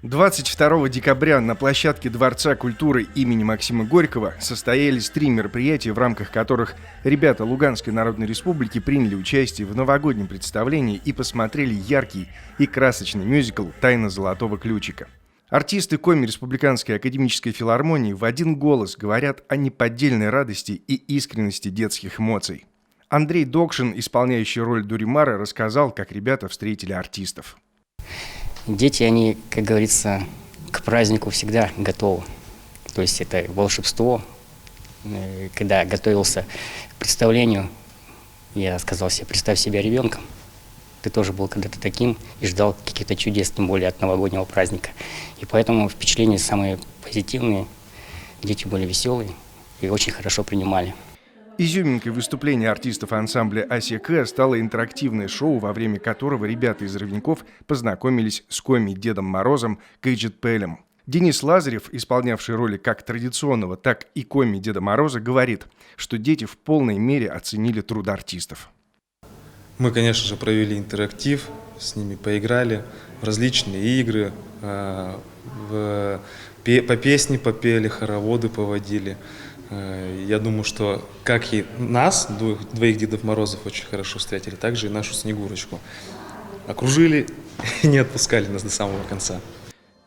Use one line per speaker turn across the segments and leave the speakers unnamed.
22 декабря на площадке Дворца культуры имени Максима Горького состоялись 3 мероприятия, в рамках которых ребята Луганской Народной Республики приняли участие в новогоднем представлении и посмотрели яркий и красочный мюзикл «Тайна золотого ключика». Артисты Коми Республиканской академической филармонии в один голос говорят о неподдельной радости и искренности детских эмоций. Андрей Докшин, исполняющий роль Дуримара, рассказал, как ребята встретили артистов.
Дети, они, как говорится, к празднику всегда готовы. То есть это волшебство. Когда готовился к представлению, я сказал себе: представь себя ребенком. Ты тоже был когда-то таким и ждал каких-то чудес, тем более от новогоднего праздника. И поэтому впечатления самые позитивные. Дети были веселые и очень хорошо принимали.
Изюминкой выступления артистов ансамбля «Асия-К» стало интерактивное шоу, во время которого ребята из Ровеньков познакомились с Коми Дедом Морозом Кейджетпелем. Денис Лазарев, исполнявший роли как традиционного, так и Коми Деда Мороза, говорит, что дети в полной мере оценили труд артистов.
Мы, конечно же, провели интерактив, с ними поиграли в различные игры, по песне попели, хороводы поводили. Я думаю, что как и нас, двоих Дедов Морозов, очень хорошо встретили, так же и нашу Снегурочку. Окружили и не отпускали нас до самого конца.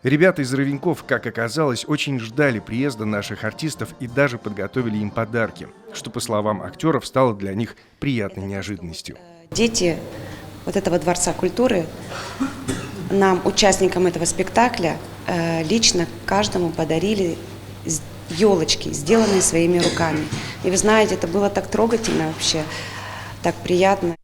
Ребята из Ровеньков, как оказалось, очень ждали приезда наших артистов и даже подготовили им подарки, что, по словам актеров, стало для них приятной неожиданностью.
Дети вот этого Дворца культуры нам, участникам этого спектакля, лично каждому подарили елочки, сделанные своими руками. И вы знаете, это было так трогательно вообще, так приятно.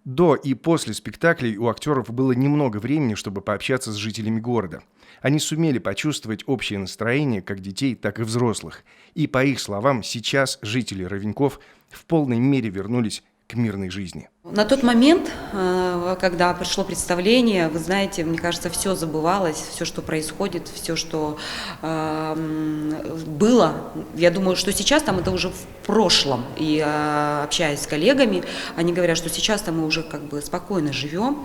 До и после спектаклей у актеров было немного времени, чтобы пообщаться с жителями города. Они сумели почувствовать общее настроение как детей, так и взрослых. И, по их словам, сейчас жители Ровеньков в полной мере вернулись к мирной жизни.
На тот момент, когда пришло представление, вы знаете, мне кажется, все забывалось, все, что происходит, все, что было. Я думаю, что сейчас там это уже в прошлом. И общаясь с коллегами, они говорят, что сейчас там мы уже как бы спокойно живем.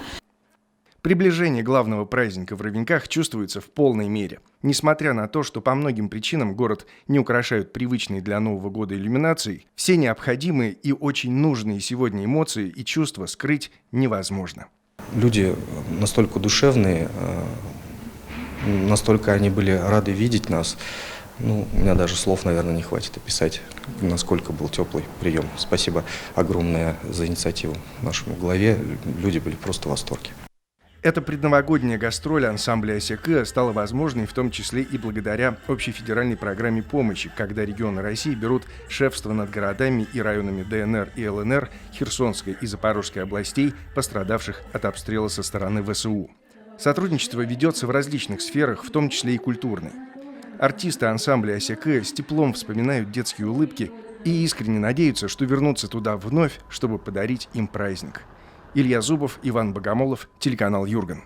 Приближение главного праздника в Ровеньках чувствуется в полной мере. Несмотря на то, что по многим причинам город не украшают привычные для Нового года иллюминации, все необходимые и очень нужные сегодня эмоции и чувства скрыть невозможно.
Люди настолько душевные, настолько они были рады видеть нас. У меня даже слов, наверное, не хватит описать, насколько был теплый прием. Спасибо огромное за инициативу нашему главе. Люди были просто в восторге.
Эта предновогодняя гастроль ансамбля «Асия-К» стала возможной в том числе и благодаря общефедеральной программе помощи, когда регионы России берут шефство над городами и районами ДНР и ЛНР, Херсонской и Запорожской областей, пострадавших от обстрела со стороны ВСУ. Сотрудничество ведется в различных сферах, в том числе и культурной. Артисты ансамбля «Асия-К» с теплом вспоминают детские улыбки и искренне надеются, что вернутся туда вновь, чтобы подарить им праздник. Илья Зубов, Иван Богомолов, телеканал «Юрган».